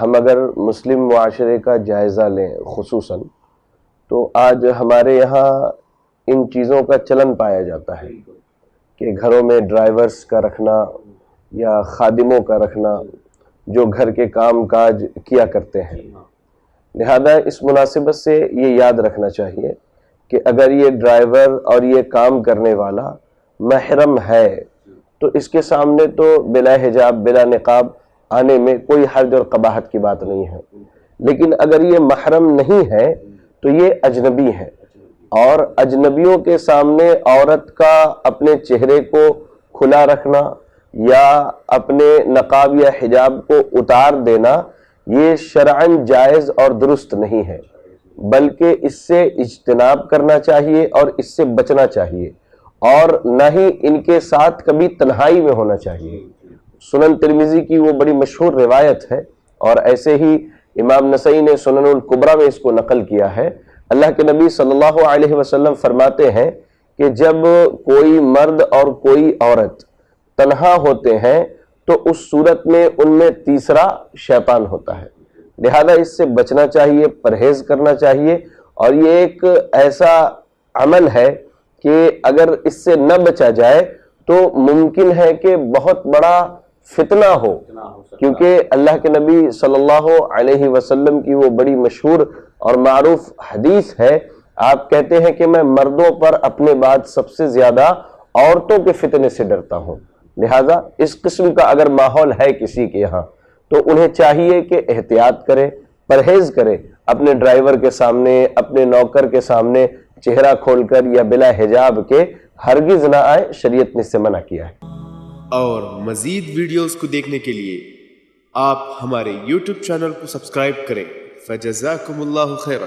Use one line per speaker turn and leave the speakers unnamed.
ہم اگر مسلم معاشرے کا جائزہ لیں خصوصاً، تو آج ہمارے یہاں ان چیزوں کا چلن پایا جاتا ہے کہ گھروں میں ڈرائیورز کا رکھنا یا خادموں کا رکھنا جو گھر کے کام کاج کیا کرتے ہیں۔ لہذا اس مناسبت سے یہ یاد رکھنا چاہیے کہ اگر یہ ڈرائیور اور یہ کام کرنے والا محرم ہے تو اس کے سامنے تو بلا حجاب بلا نقاب آنے میں کوئی حرج اور قباحت کی بات نہیں ہے، لیکن اگر یہ محرم نہیں ہے تو یہ اجنبی ہے، اور اجنبیوں کے سامنے عورت کا اپنے چہرے کو کھلا رکھنا یا اپنے نقاب یا حجاب کو اتار دینا یہ شرعاً جائز اور درست نہیں ہے، بلکہ اس سے اجتناب کرنا چاہیے اور اس سے بچنا چاہیے، اور نہ ہی ان کے ساتھ کبھی تنہائی میں ہونا چاہیے۔ سنن ترمذی کی وہ بڑی مشہور روایت ہے، اور ایسے ہی امام نسائی نے سنن الکبریٰ میں اس کو نقل کیا ہے۔ اللہ کے نبی صلی اللہ علیہ وسلم فرماتے ہیں کہ جب کوئی مرد اور کوئی عورت تنہا ہوتے ہیں تو اس صورت میں ان میں تیسرا شیطان ہوتا ہے، لہذا اس سے بچنا چاہیے، پرہیز کرنا چاہیے، اور یہ ایک ایسا عمل ہے کہ اگر اس سے نہ بچا جائے تو ممکن ہے کہ بہت بڑا فتنہ ہو، کیونکہ اللہ کے نبی صلی اللہ علیہ وسلم کی وہ بڑی مشہور اور معروف حدیث ہے، آپ کہتے ہیں کہ میں مردوں پر اپنے بعد سب سے زیادہ عورتوں کے فتنے سے ڈرتا ہوں۔ لہذا اس قسم کا اگر ماحول ہے کسی کے یہاں تو انہیں چاہیے کہ احتیاط کرے، پرہیز کرے، اپنے ڈرائیور کے سامنے، اپنے نوکر کے سامنے چہرہ کھول کر یا بلا حجاب کے ہرگز نہ آئے، شریعت نے اس سے منع کیا ہے۔
اور مزید ویڈیوز کو دیکھنے کے لیے آپ ہمارے YouTube چینل کو سبسکرائب کریں۔ فجزاکم اللہ خیرا۔